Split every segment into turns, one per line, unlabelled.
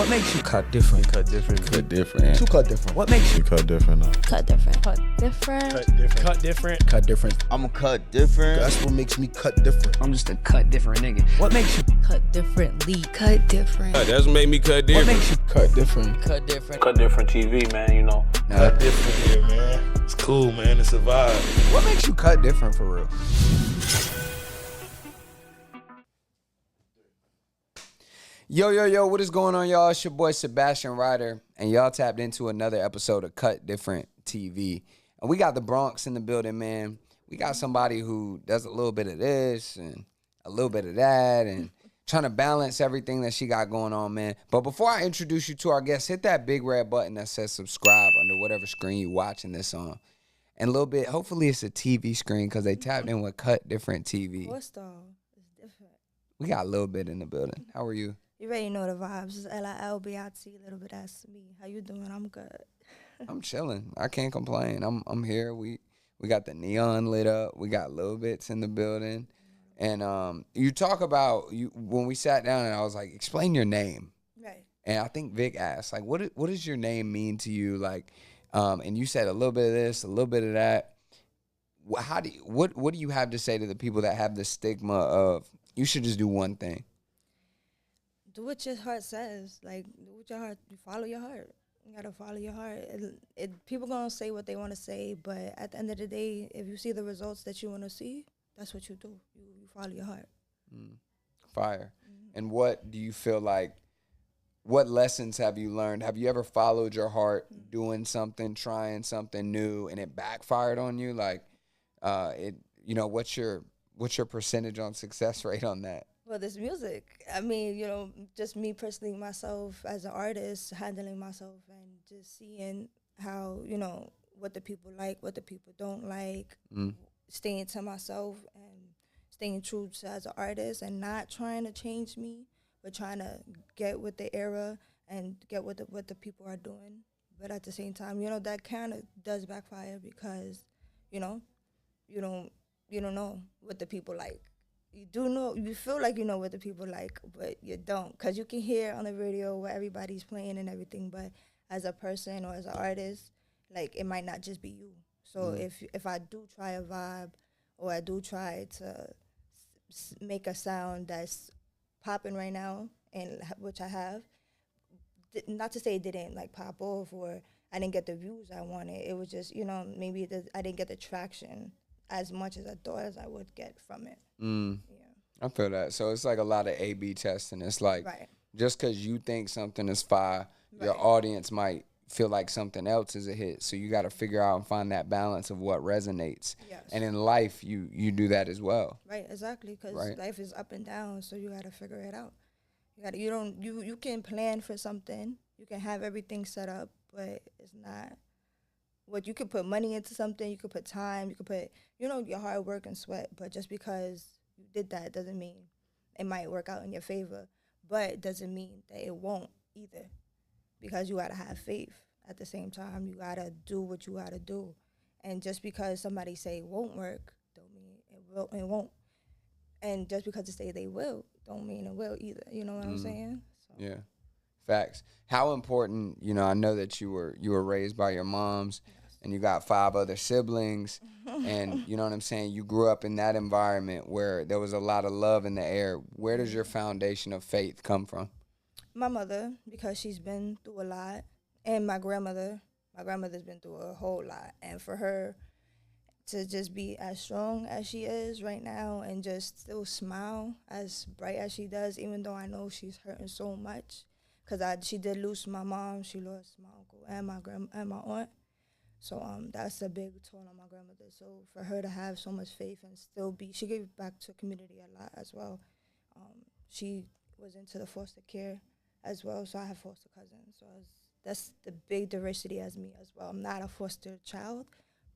What makes you cut different?
Cut different.
Cut different.
To cut different. What makes you
cut different?
Cut different. Cut different.
Cut different.
cut different? Cut different.
I'm a cut different.
That's what makes me cut different.
I'm just a cut different nigga.
What makes you
Cut differently. Cut different.
That's what made me cut
What
different.
makes you cut different?
Cut different.
Cut different TV, man, you know.
Cut
different here, man. It's cool, man. It's a vibe.
What makes you cut different for real? Yo, what is going on, y'all? It's your boy Sebastian Ryder, and y'all tapped into another episode of Cut Different TV. And we got the Bronx in the building, man. We got somebody who does a little bit of this and a little bit of that and trying to balance everything that she got going on, man. But before I introduce you to our guest, hit that big red button that says subscribe under whatever screen you're watching this on. And a little bit, hopefully it's a TV screen because they tapped in with Cut Different TV.
What's though? It's different.
We got a little bit in the building. How are you?
You already know the vibes. It's LILBIT, a little bit. That's me. How you doing? I'm good.
I'm chilling. I can't complain. I'm here. We got the neon lit up. We got little bits in the building. And you talk about you when we sat down and I was like, explain your name.
Right.
And I think Vic asked, like, what does your name mean to you? Like, and you said a little bit of this, a little bit of that. What do you have to say to the people that have the stigma of you should just do one thing?
Do what your heart says. Like, do what your heart. You follow your heart. You gotta follow your heart. People gonna say what they want to say, but at the end of the day, if you see the results that you want to see, that's what you do. You follow your heart.
Fire. And what do you feel like? What lessons have you learned? Have you ever followed your heart, doing something, trying something new, and it backfired on you? Like, what's your percentage on success rate on that?
Well, this music. I mean, just me personally, myself as an artist, handling myself and just seeing how, what the people like, what the people don't like, staying to myself and staying true to as an artist and not trying to change me, but trying to get with the era and get with what the people are doing. But at the same time, that kind of does backfire because, you don't know what the people like. You do know, you feel like you know what the people like, but you don't. Because you can hear on the radio what everybody's playing and everything, but as a person or as an artist, like, it might not just be you. So if I do try a vibe or I do try to make a sound that's popping right now, and which I have, not to say it didn't, like, pop off or I didn't get the views I wanted. It was just, maybe I didn't get the traction as much as I thought as I would get from it. Yeah.
I feel that. So it's like a lot of A/B testing. It's like just because you think something is fire, your audience might feel like something else is a hit. So you got to figure out and find that balance of what resonates.
Yes.
And in life, you do that as well.
Right, exactly, because life is up and down, so you got to figure it out. You can plan for something, you can have everything set up, but it's not. What you could put money into something, you could put time, you could put, your hard work and sweat. But just because you did that doesn't mean it might work out in your favor. But it doesn't mean that it won't either. Because you gotta have faith at the same time. You gotta do what you gotta do. And just because somebody say it won't work, don't mean it won't. And just because they say they will, don't mean it will either. You know what I'm saying? So.
Yeah. Facts. How important, I know that you were raised by your moms and you got 5 other siblings and you know what I'm saying, you grew up in that environment where there was a lot of love in the air. Where does your foundation of faith come from?
My mother, because she's been through a lot, and my grandmother's been through a whole lot. And for her to just be as strong as she is right now and just still smile as bright as she does, even though I know she's hurting so much. Because she did lose my mom, she lost my uncle and my aunt. So that's a big toll on my grandmother. So for her to have so much faith and still she gave back to the community a lot as well. She was into the foster care as well, so I have foster cousins. So that's the big diversity as me as well. I'm not a foster child,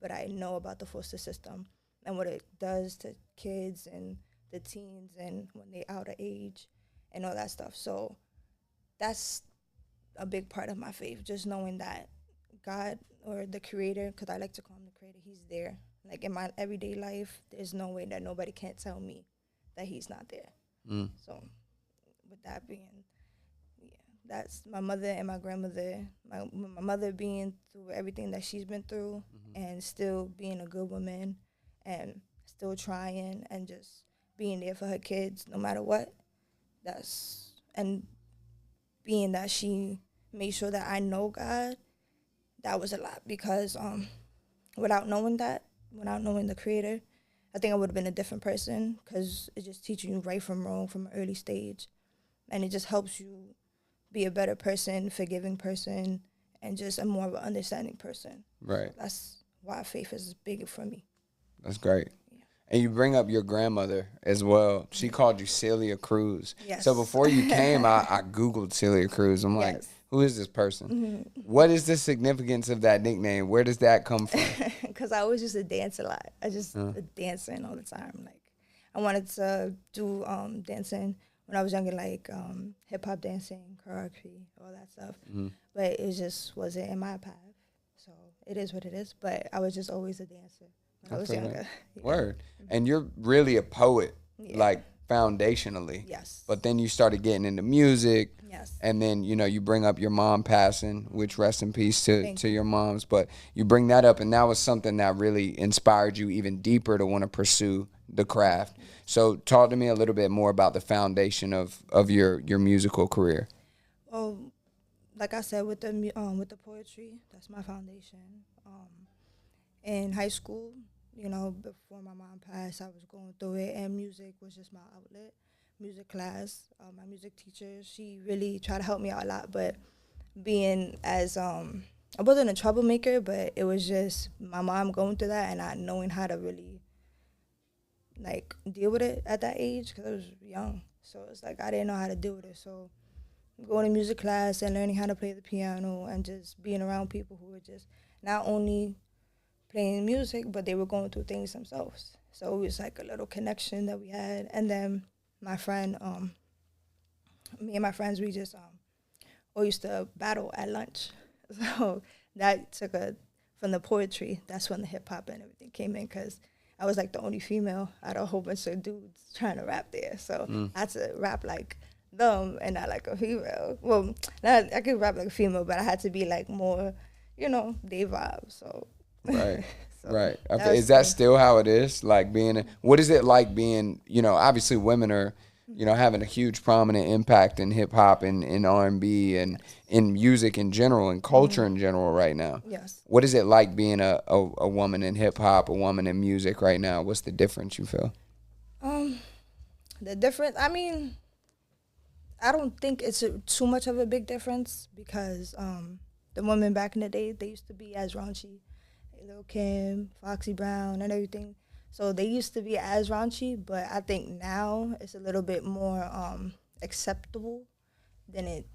but I know about the foster system and what it does to kids and the teens and when they out of age and all that stuff. So that's a big part of my faith, just knowing that God or the creator, because I like to call him the creator, he's there. Like in my everyday life, there's no way that nobody can't tell me that he's not there. So with that being, That's my mother and my grandmother. My mother being through everything that she's been through, and still being a good woman, and still trying and just being there for her kids no matter what. And being that she made sure that I know God, that was a lot, because without knowing that, without knowing the Creator, I think I would have been a different person, because it just teaches you right from wrong from an early stage, and it just helps you be a better person, forgiving person, and just a more of an understanding person.
Right.
That's why faith is big for me.
That's great. And you bring up your grandmother as well. She called you Celia Cruz.
Yes.
So before you came, I Googled Celia Cruz. I'm like,
Yes.
who is this person? What is the significance of that nickname? Where does that come from?
Because I always used to dance a lot. I just dancing all the time. Like, I wanted to do dancing when I was younger, like hip hop dancing, choreography, all that stuff. But it just wasn't in my path. So it is what it is. But I was just always a dancer when I was
feel that.
younger. Yeah.
Word. And you're really a poet,
Yeah.
like foundationally.
Yes.
But then you started getting into music.
Yes.
And then, you bring up your mom passing, which rest in peace to
Thank
your moms. But you bring that up, and that was something that really inspired you even deeper to want to pursue the craft. So talk to me a little bit more about the foundation of your musical career.
Well, like I said, with the poetry, that's my foundation. In high school, before my mom passed, I was going through it, and music was just my outlet. Music class, my music teacher, she really tried to help me out a lot. But being as I wasn't a troublemaker, but it was just my mom going through that and not knowing how to really like deal with it at that age, because I was young. So it's like I didn't know how to deal with it. So going to music class and learning how to play the piano, and just being around people who were just not only playing music, but they were going through things themselves. So it was like a little connection that we had. And then my friend, me and my friends, we just all used to battle at lunch. So that took from the poetry, that's when the hip hop and everything came in, because I was like the only female out of a whole bunch of dudes trying to rap there. So I had to rap like them and not like a female. Well, I could rap like a female, but I had to be like more, they vibe. So
Right.
So
right.
that was
Is that
cool.
still how it is? Like what is it like being, obviously women are, having a huge prominent impact in hip hop and in R&B and in music in general and culture in general right now.
Yes.
What is it like being a woman in hip hop, a woman in music right now? What's the difference you feel?
The difference, I mean, I don't think it's too much of a big difference, because the women back in the day, they used to be as raunchy. Lil' Kim, Foxy Brown, and everything. So they used to be as raunchy, but I think now it's a little bit more acceptable than it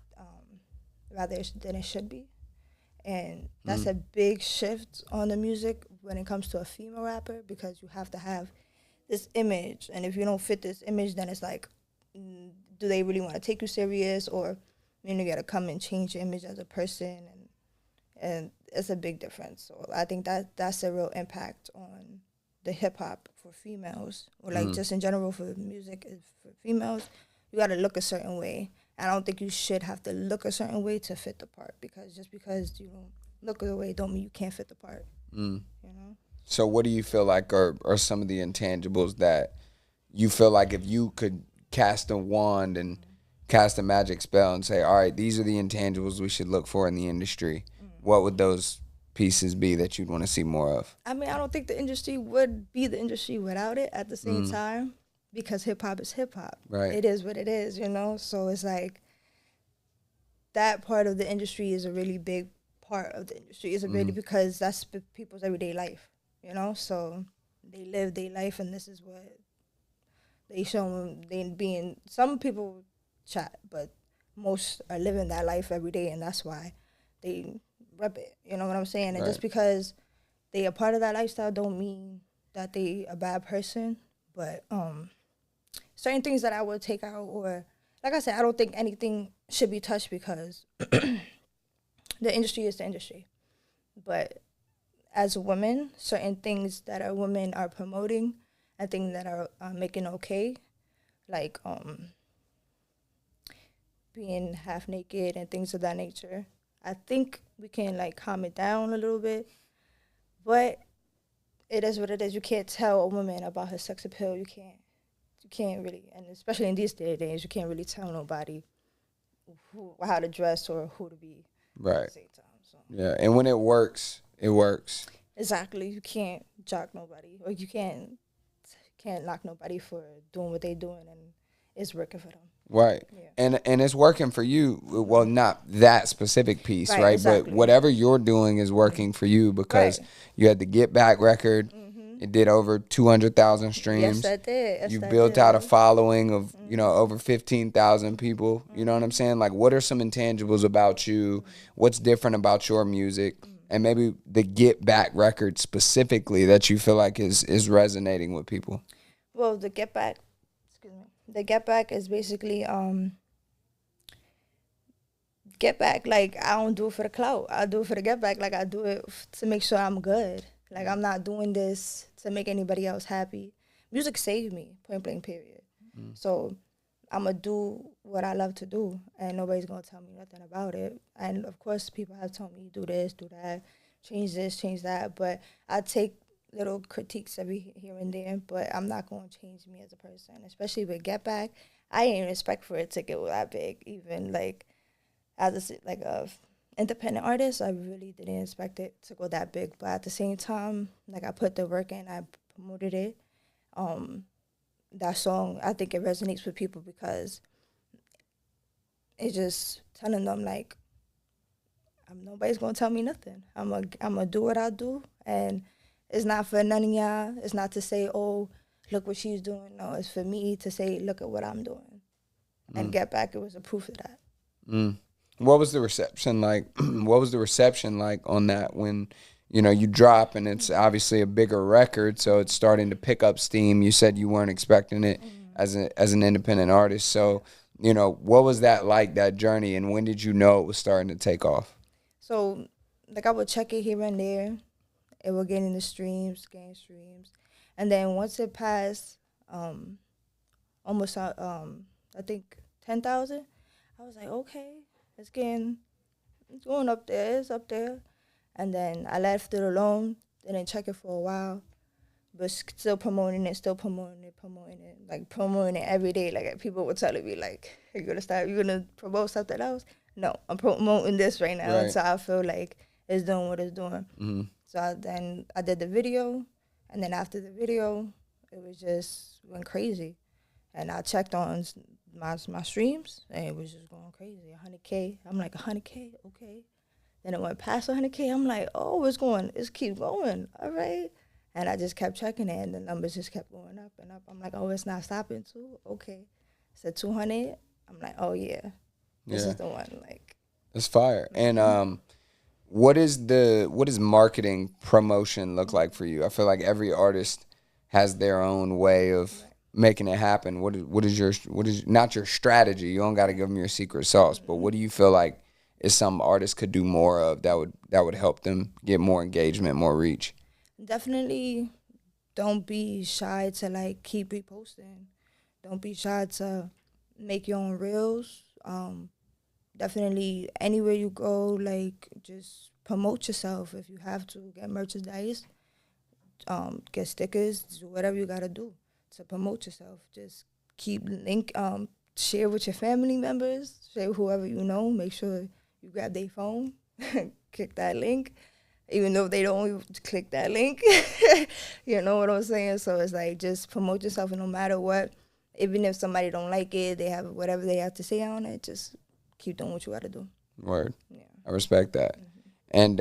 than it should be. And that's a big shift on the music when it comes to a female rapper, because you have to have this image, and if you don't fit this image, then it's like, do they really want to take you serious, or you got to come and change your image as a person, and it's a big difference. So I think that's a real impact on the hip hop for females, or like just in general for music. For females, you got to look a certain way. I don't think you should have to look a certain way to fit the part, because just because you don't look a way don't mean you can't fit the part.
So what do you feel like are some of the intangibles that you feel like if you could cast a wand and cast a magic spell and say, all right, these are the intangibles we should look for in the industry, what would those pieces be that you'd want to see more of?
I mean, I don't think the industry would be the industry without it at the same time, because hip-hop is hip-hop.
Right.
It is what it is, So it's like that part of the industry is a really big part of the industry. It's really because that's people's everyday life, So they live their life, and this is what they show them. Some people chat, but most are living that life every day, and that's why they rep it. You know what I'm saying? And
Right.
just because they are part of that lifestyle don't mean that they a bad person. But certain things that I would take out, or like I said, I don't think anything should be touched, because the industry is the industry. But as a woman, certain things that our women are promoting, and things that are making okay, like being half naked and things of that nature. I think we can like calm it down a little bit, but it is what it is. You can't tell a woman about her sex appeal. You can't really, and especially in these day and days, you can't really tell nobody how to dress or who to be at
Right.
the same time. So
Yeah. And when it works, it works.
exactly, you can't jock nobody, or you can't knock nobody for doing what they doing, and it's working for them.
Right.
Yeah.
And it's working for you. Well, not that specific piece,
Right,
right?
exactly.
But whatever you're doing is working for you because
Right.
you had the Get Back record. It did over 200,000 streams.
Yes, I did. Yes,
You
I
built
did.
out a following of, over 15,000 people. You know what I'm saying? Like, what are some intangibles about you? What's different about your music? And maybe the Get Back record specifically that you feel like is resonating with people.
Well, the Get Back, excuse me. The Get Back is basically Get Back. Like, I don't do it for the clout. I do it for the Get Back. Like, I do it to make sure I'm good. Like, I'm not doing this to make anybody else happy. Music saved me, point blank, period. So I'm going to do what I love to do, and nobody's going to tell me nothing about it. And, of course, people have told me, do this, do that, change this, change that. But I take little critiques every here and there, but I'm not going to change me as a person, especially with Get Back. I didn't expect for it to get that big, even, like, as a independent artist, I really didn't expect it to go that big. But at the same time, like, I put the work in, I promoted it. That song, I think it resonates with people because it's just telling them, like, nobody's gonna tell me nothing. I'm gonna do what I do, and it's not for none of y'all. It's not to say, oh, look what she's doing. No, it's for me to say, look at what I'm doing. And Get Back, it was a proof of that.
What was the reception like? What was the reception like on that when, you drop and it's obviously a bigger record, so it's starting to pick up steam. You said you weren't expecting it as an independent artist. So, what was that like, that journey, and when did you know it was starting to take off?
So, like, I would check it here and there. It would get in the streams, gain streams. And then once it passed almost, I think, 10,000, I was like, okay, it's going up there. It's up there. And then I left it alone. Didn't check it for a while. But still promoting it, like promoting it every day. Like, people were telling me, like, you're gonna promote something else? No, I'm promoting this right now.
Right.
Until I feel like it's doing what it's doing. So then I did the video, and then after the video, it was just went crazy. And I checked on my streams, and it was just going crazy. 100K. I'm like, 100K, okay. Then it went past 100K. I'm like, oh, it's keep going. All right. And I just kept checking it, and the numbers just kept going up and up. I'm like, oh, it's not stopping too? Okay. Said 200. I'm like, oh, yeah. This is the one. Like,
It's fire. And what does marketing promotion look like for you? I feel like every artist has their own way of making it happen. What is not your strategy? You don't got to give them your secret sauce, but what do you feel like is some artists could do more of that would help them get more engagement, more reach?
definitely don't be shy to, like, keep reposting. Don't be shy to make your own reels. Definitely anywhere you go, like, just promote yourself. If you have to, get merchandise, get stickers, do whatever you gotta do to promote yourself. Just share with your family members, share with whoever you know. Make sure you grab their phone, click that link, even though they don't click that link. You know what I'm saying? So it's like, just promote yourself, and no matter what, even if somebody don't like it, they have whatever they have to say on it, just keep doing what you gotta do.
Word.
Yeah.
I respect that. And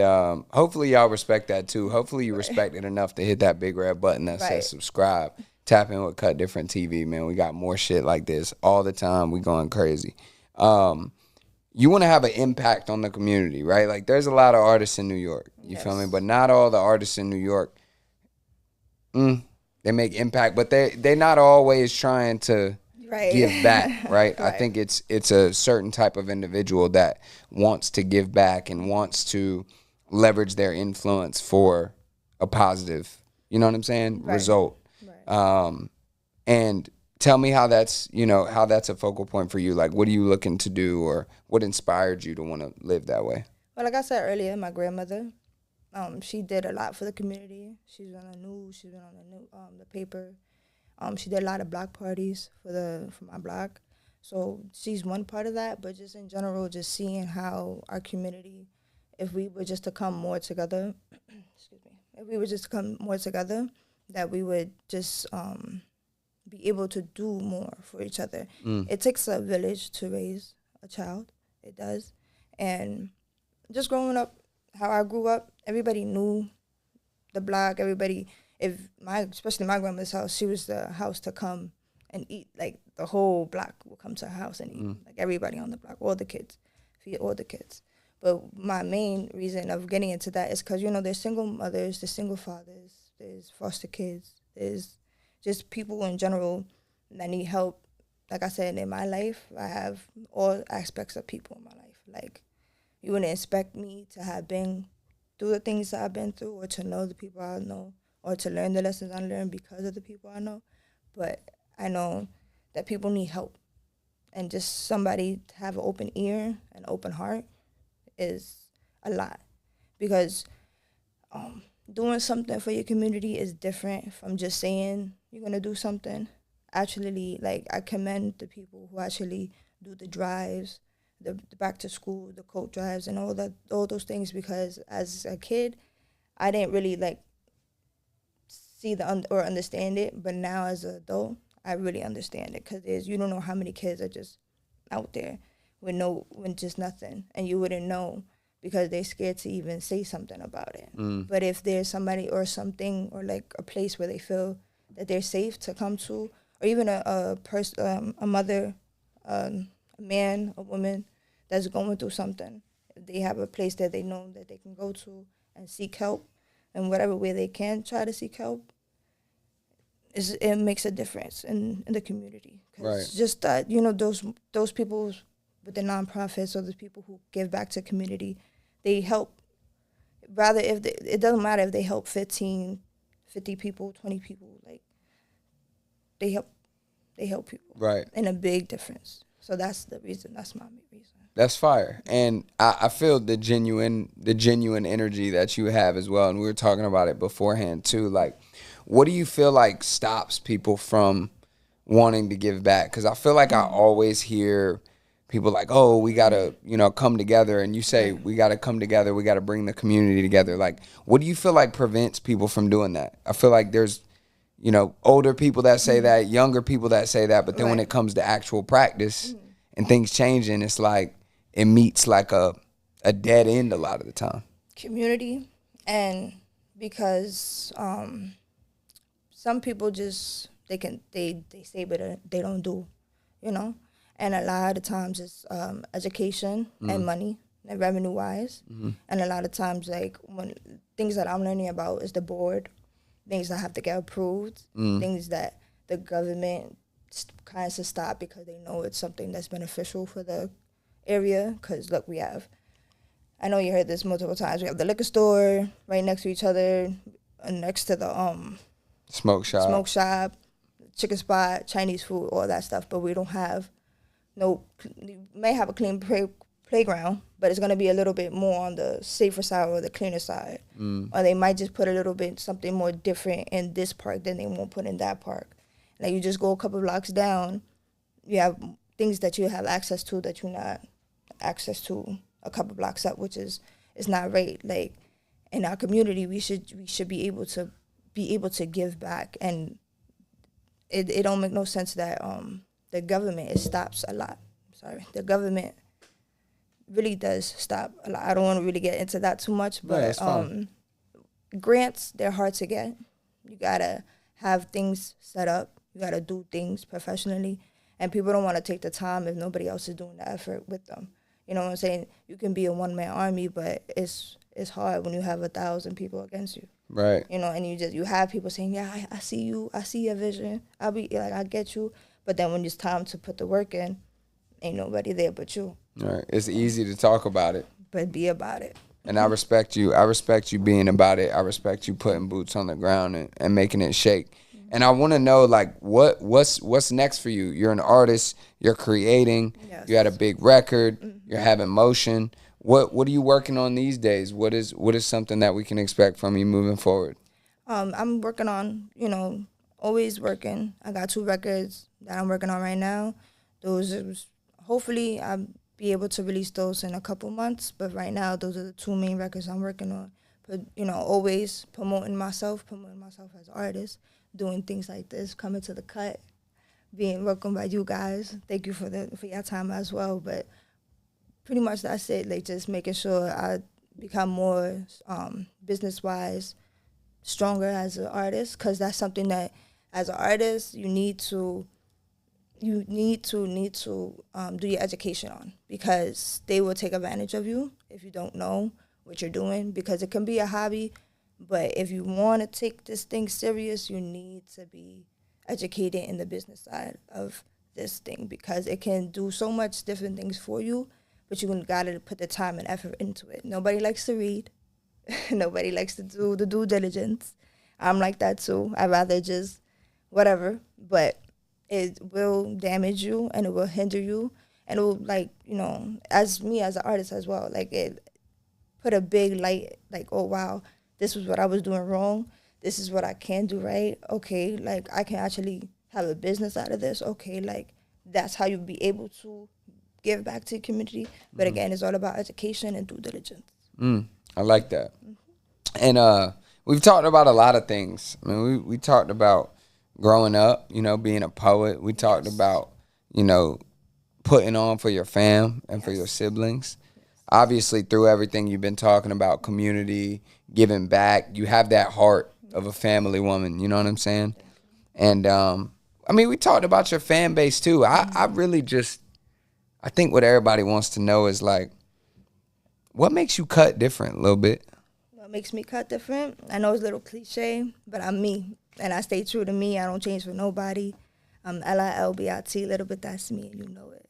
hopefully y'all respect that too. Hopefully you respect it enough to hit that big red button that says subscribe. Tap in with Cut Different TV, man. We got more shit like this all the time. We going crazy. You want to have an impact on the community, right? Like, there's a lot of artists in New York. You feel me? But not all the artists in New York, they make impact, but they're not always trying to give back, right? I think it's a certain type of individual that wants to give back and wants to leverage their influence for a positive, you know what I'm saying, result. And tell me how that's, how that's a focal point for you. Like, what are you looking to do, or what inspired you to want to live that way?
Well, like I said earlier, my grandmother, she did a lot for the community. She was on the news. She was on the paper. She did a lot of block parties for my block. So she's one part of that, but just in general, just seeing how our community, if we were just to come more together, if we were just to come more together, that we would just be able to do more for each other. It takes a village to raise a child. It does. And just growing up, how I grew up, everybody knew the block. Everybody, especially my grandma's house, she was the house to come and eat. Like, the whole block will come to her house and eat. Like, everybody on the block, all the kids, feed all the kids. But my main reason of getting into that is because, there's single mothers, there's single fathers, there's foster kids, there's just people in general that need help. Like I said, in my life, I have all aspects of people in my life. Like, you wouldn't expect me to have been through the things that I've been through, or to know the people I know, or to learn the lessons I learned because of the people I know. But I know that people need help. And just somebody to have an open ear and open heart is a lot. Because doing something for your community is different from just saying you're going to do something. Actually, like, I commend the people who actually do the drives, the back to school, the coat drives, and all those things, because as a kid, I didn't really see or understand it, but now as an adult, I really understand it, because you don't know how many kids are just out there with just nothing, and you wouldn't know because they're scared to even say something about it. But if there's somebody or something, or like a place where they feel that they're safe to come to, or even a person, a mother, a man, a woman that's going through something, they have a place that they know that they can go to and seek help, and whatever way they can try to seek help, it makes a difference in the community.
Right.
Just that, those people with the nonprofits, or the people who give back to community, they help. Rather, it doesn't matter if they help 15, 50 people, 20 people, like, they help people.
Right.
And a big difference. So that's the reason. That's my main reason.
That's fire. And I feel the genuine energy that you have as well. And we were talking about it beforehand too. Like, what do you feel like stops people from wanting to give back? Because I feel like I always hear people like, oh, we got to, come together. And you say, we got to come together. We got to bring the community together. Like, what do you feel like prevents people from doing that? I feel like there's, older people that say that, younger people that say that. But then when it comes to actual practice and things changing, it's like it meets like a dead end a lot of the time.
Community, and because some people just, they say but they don't do, and a lot of times it's education and money and revenue wise, and a lot of times, like, when things that I'm learning about is the board, things that have to get approved, things that the government kind of stop because they know it's something that's beneficial for the area. Because look, I know you heard this multiple times, we have the liquor store right next to each other, next to the
smoke
shop, chicken spot, Chinese food, all that stuff, but we don't have you may have a clean playground, but it's going to be a little bit more on the safer side or the cleaner side. Or they might just put a little bit something more different in this park than they won't put in that park. Like, you just go a couple blocks down, you have things that you have access to that you're not access to a couple blocks up, which is not right. Like, in our community, we should be able to give back, and it don't make no sense that the government, it stops a lot. The government really does stop a lot. I don't want to really get into that too much, but grants, they're hard to get. You gotta have things set up. You gotta do things professionally, and people don't want to take the time if nobody else is doing the effort with them. You know what I'm saying? You can be a one-man army, but it's hard when you have 1,000 people against you.
Right.
And you have people saying, yeah, I see you, I see your vision. I'll be like, I get you. But then when it's time to put the work in, ain't nobody there but you.
Right. It's easy to talk about it,
but be about it.
And I respect you. I respect you being about it. I respect you putting boots on the ground and making it shake. And I want to know, like, what's next for you? You're an artist. You're creating.
Yes.
You had a big record. You're having motion. What are you working on these days? What is something that we can expect from you moving forward?
I'm working on, always working. I got 2 records that I'm working on right now. Hopefully I'll be able to release those in a couple months. But right now, those are the 2 main records I'm working on. But, always promoting myself as an artist, doing things like this, coming to the cut, being welcomed by you guys. Thank you for your time as well. But pretty much that's it. Like, just making sure I become more business-wise stronger as an artist, because that's something that as an artist you need to do your education on, because they will take advantage of you if you don't know what you're doing, because it can be a hobby, but if you want to take this thing serious, you need to be educated in the business side of this thing, because it can do so much different things for you, but you gotta put the time and effort into it. Nobody likes to read. Nobody likes to do the due diligence. I'm like that too. I'd rather just whatever, but it will damage you and it will hinder you, and it will, as me as an artist as well, like, it put a big light, like, oh wow, this was what I was doing wrong, this is what I can do right, okay, like, I can actually have a business out of this, okay, like, that's how you'll be able to give back to the community. But again, it's all about education and due diligence.
I like that. And we've talked about a lot of things. I mean, we talked about growing up, being a poet. We talked about, putting on for your fam and for your siblings. Obviously, through everything you've been talking about, community, giving back, you have that heart of a family woman, you know what I'm saying? And, we talked about your fan base, too. I really I think what everybody wants to know is, like, what makes you cut different a little bit?
What makes me cut different? I know it's a little cliche, but I'm me. And I stay true to me. I don't change for nobody. I'm LILBIT, little bit, that's me, and you know it.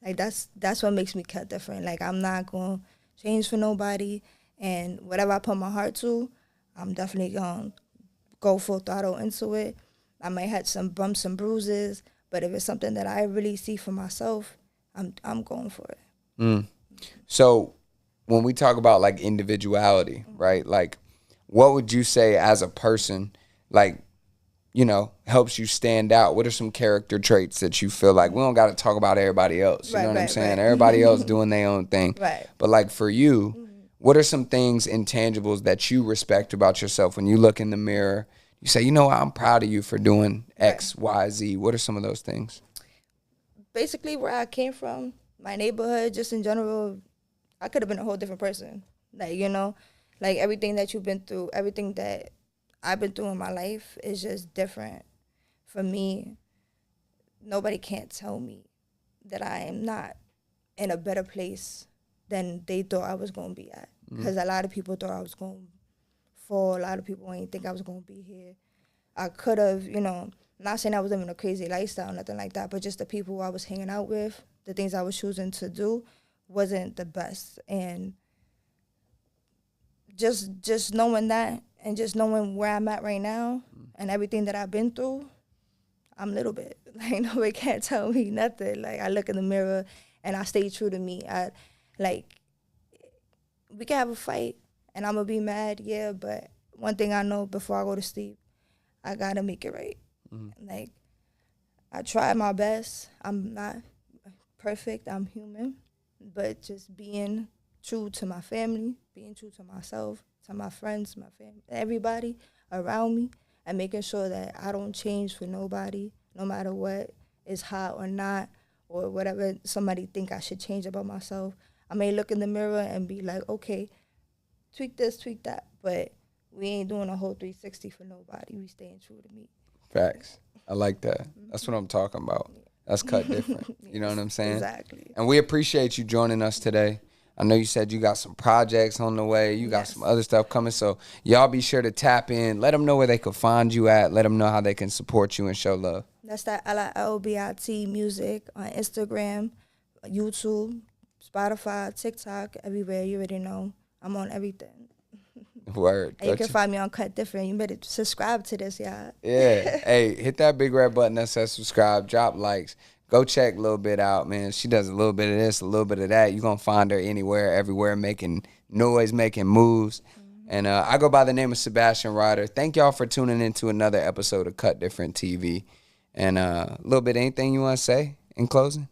Like, that's what makes me cut different. Like, I'm not going to change for nobody. And whatever I put my heart to, I'm definitely going to go full throttle into it. I might have some bumps and bruises, but if it's something that I really see for myself, I'm going for it.
So when we talk about, like, individuality, right? Like, what would you say as a person, like, helps you stand out? What are some character traits that you feel like we don't got to talk about everybody else? You know what I'm saying? Right. Everybody else doing their own thing.
Right.
But, like, for you, what are some things, intangibles, that you respect about yourself when you look in the mirror? You say, I'm proud of you for doing X, Y, Z. What are some of those things?
Basically, where I came from, my neighborhood, just in general, I could have been a whole different person. Like, like, everything that you've been through, everything that I've been through in my life is just different. For me, nobody can't tell me that I am not in a better place than they thought I was going to be at. Because a lot of people thought I was going to fall. A lot of people didn't think I was going to be here. I could have, not saying I was living a crazy lifestyle, nothing like that, but just the people I was hanging out with, the things I was choosing to do wasn't the best. And just knowing that, and just knowing where I'm at right now and everything that I've been through, I'm a little bit. Like, nobody can't tell me nothing. Like, I look in the mirror and I stay true to me. We can have a fight and I'm going to be mad, yeah, but one thing I know before I go to sleep, I got to make it right. Like, I try my best. I'm not perfect. I'm human. But just being true to my family, being true to myself, to my friends, my family, everybody around me, and making sure that I don't change for nobody, no matter what is hot or not, or whatever somebody think I should change about myself. I may look in the mirror and be like, okay, tweak this, tweak that, but we ain't doing a whole 360 for nobody. We staying true to me.
Facts. I like that. That's what I'm talking about. That's cut different. You know what I'm saying?
Exactly.
And we appreciate you joining us today. I know you said you got some projects on the way. You got some other stuff coming. So y'all be sure to tap in. Let them know where they can find you at. Let them know how they can support you and show love.
That's that LILBIT music on Instagram, YouTube, Spotify, TikTok, everywhere. You already know. I'm on everything.
Word.
And you can find me on Cut Different. You better subscribe to this, y'all.
Yeah. Hey, hit that big red button that says subscribe. Drop likes. Go check a little bit out, man. She does a little bit of this, a little bit of that. You're going to find her anywhere, everywhere, making noise, making moves. And I go by the name of Sebastian Ryder. Thank y'all for tuning in to another episode of Cut Different TV. And a little bit, anything you want to say in closing?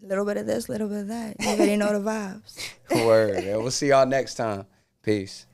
A little bit of this, a little bit of that. You already know the vibes.
Word. We'll see y'all next time. Peace.